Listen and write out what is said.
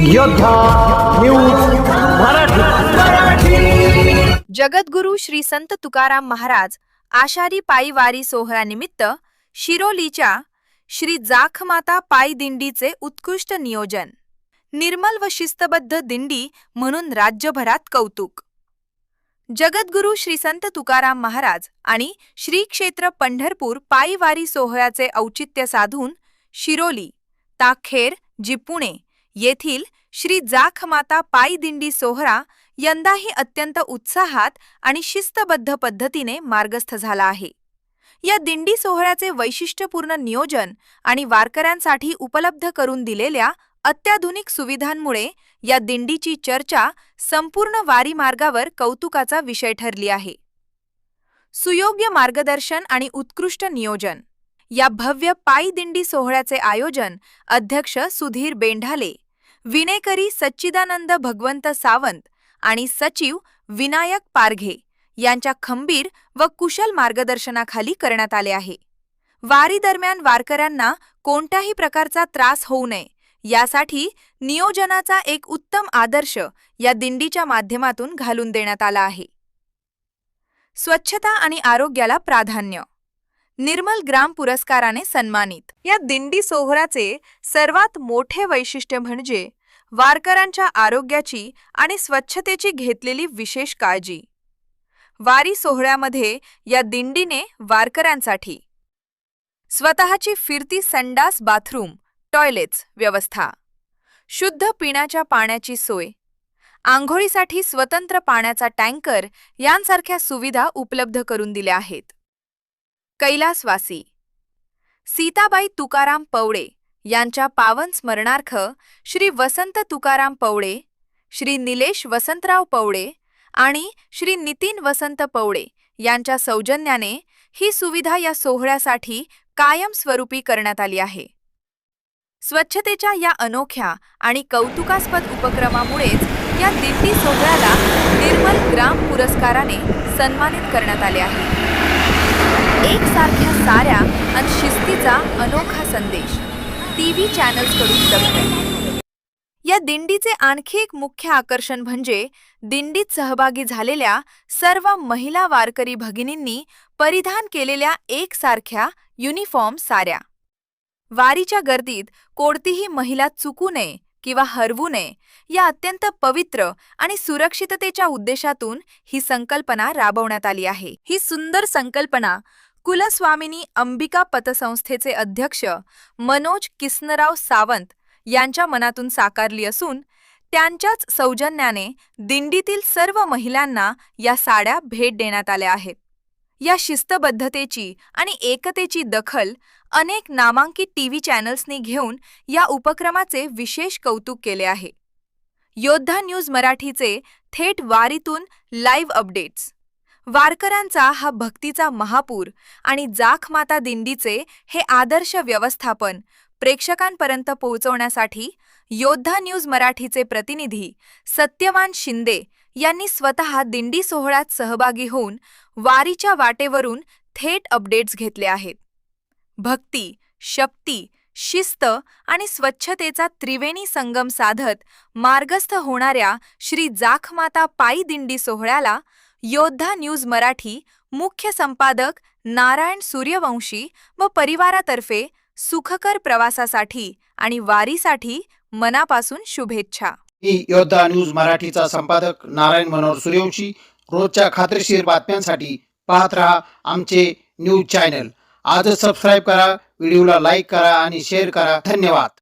योद्धा न्यूज मराठी। जगद्गुरु श्री संत तुकाराम महाराज आषाढी पायी वारी सोहळ्यानिमित्त शिरोलीच्या श्री जाखमाता पायी दिंडीचे उत्कृष्ट नियोजन, निर्मल व शिस्तबद्ध दिंडी म्हणून राज्यभरात कौतुक। जगद्गुरु श्री संत तुकाराम महाराज आणि श्री क्षेत्र पंढरपूर पायी वारी सोहळ्याचे औचित्य साधून शिरोली, ताखेर जी पुणे येथील श्री जाखमाता पायी दिंडी सोहळा यंदाही अत्यंत उत्साहात आणि शिस्तबद्ध पद्धतीने मार्गस्थ झाला आहे। या दिंडी सोहळ्याचे वैशिष्ट्यपूर्ण नियोजन आणि वारकऱ्यांसाठी उपलब्ध करून दिलेल्या अत्याधुनिक सुविधांमुळे या दिंडीची चर्चा संपूर्ण वारी मार्गावर कौतुकाचा विषय ठरली आहे। सुयोग्य मार्गदर्शन आणि उत्कृष्ट नियोजन। या भव्य पायी दिंडी सोहळ्याचे आयोजन अध्यक्ष सुधीर बेंढाले, विनेकरी सच्चिदानंद भगवंत सावंत आणि सचिव विनायक पारघे यांच्या खंबीर व कुशल मार्गदर्शनाखाली करण्यात आले आहे। वारी दरम्यान वारकऱ्यांना कोणत्याही प्रकारचा त्रास होऊ नये यासाठी नियोजनाचा एक उत्तम आदर्श या दिंडीच्या माध्यमातून घालून देण्यात आला आहे। स्वच्छता आणि आरोग्याला प्राधान्य। निर्मल ग्राम पुरस्काराने सन्मानित। या दिंडी सोहळ्याचे सर्वात मोठे वैशिष्ट्य म्हणजे वारकऱ्यांच्या आरोग्याची आणि स्वच्छतेची घेतलेली विशेष काळजी। वारी सोहळ्यामध्ये या दिंडीने वारकऱ्यांसाठी स्वतःची फिरती संडास, बाथरूम, टॉयलेट्स व्यवस्था, शुद्ध पिण्याच्या पाण्याची सोय, आंघोळीसाठी स्वतंत्र पाण्याचा टँकर यांसारख्या सुविधा उपलब्ध करून दिल्या आहेत। कैलासवासी सीताबाई तुकाराम पवळे यांच्या पावन स्मरणार्थ श्री वसंत तुकाराम पवळे, श्री निलेश वसंतराव पवळे आणि श्री नितीन वसंत पवळे यांच्या सौजन्याने ही सुविधा या सोहळ्यासाठी कायमस्वरूपी करण्यात आली आहे। स्वच्छतेच्या या अनोख्या आणि कौतुकास्पद उपक्रमामुळेच या दिंडी सोहळ्याला निर्मल ग्राम पुरस्काराने सन्मानित करण्यात आले आहे। एकसारख्या साऱ्या आणि शिस्तीचा अनोखा संदेश टीव्ही चॅनल्सकडून दखल। या दिंडीचे आणखी एक मुख्य आकर्षण म्हणजे दिंडीत सहभागी झालेल्या सर्व महिला वारकरी भगिनींनी परिधान केलेल्या एकसारख्या युनिफॉर्म साऱ्या। वारीच्या गर्दीत कोणतीही महिला चुकू नये किंवा हरवू नये या अत्यंत पवित्र आणि सुरक्षिततेच्या उद्देशातून ही संकल्पना राबवण्यात आली आहे। ही सुंदर संकल्पना कुलस्वामिनी अंबिका पतसंस्थेचे अध्यक्ष मनोज किसनराव सावंत यांच्या मनातून साकारली असून त्यांच्याच सौजन्याने दिंडीतील सर्व महिलांना या साड्या भेट देण्यात आल्या आहेत। या शिस्तबद्धतेची आणि एकतेची दखल अनेक नामांकित टीव्ही चॅनल्सनी घेऊन या उपक्रमाचे विशेष कौतुक केले आहे। योद्धा न्यूज मराठीचे थेट वारीतून लाईव्ह अपडेट्स। वारकऱ्यांचा हा भक्तीचा महापूर आणि जाखमाता दिंडीचे हे आदर्श व्यवस्थापन प्रेक्षकांपर्यंत पोहोचवण्यासाठी योद्धा न्यूज मराठीचे प्रतिनिधी सत्यवान शिंदे यांनी स्वतः दिंडी सोहळ्यात सहभागी होऊन वारीच्या वाटेवरून थेट अपडेट्स घेतले आहेत। भक्ती, शक्ती, शिस्त आणि स्वच्छतेचा त्रिवेणी संगम साधत मार्गस्थ होणाऱ्या श्री जाखमाता पायी दिंडी सोहळ्याला योद्धा न्यूज मराठी मुख्य संपादक नारायण सूर्यवंशी व परिवारातर्फे सुखकर प्रवासासाठी आणि वारीसाठी मनापासून शुभेच्छा। योद्धा न्यूज मराठीचा संपादक नारायण मनोहर सूर्यवंशी। रोजच्या खात्रीशीर बातम्यांसाठी पाहत रहा आमचे न्यूज चॅनल। आजच सबस्क्राइब करा, व्हिडिओला लाईक करा आणि शेअर करा। धन्यवाद।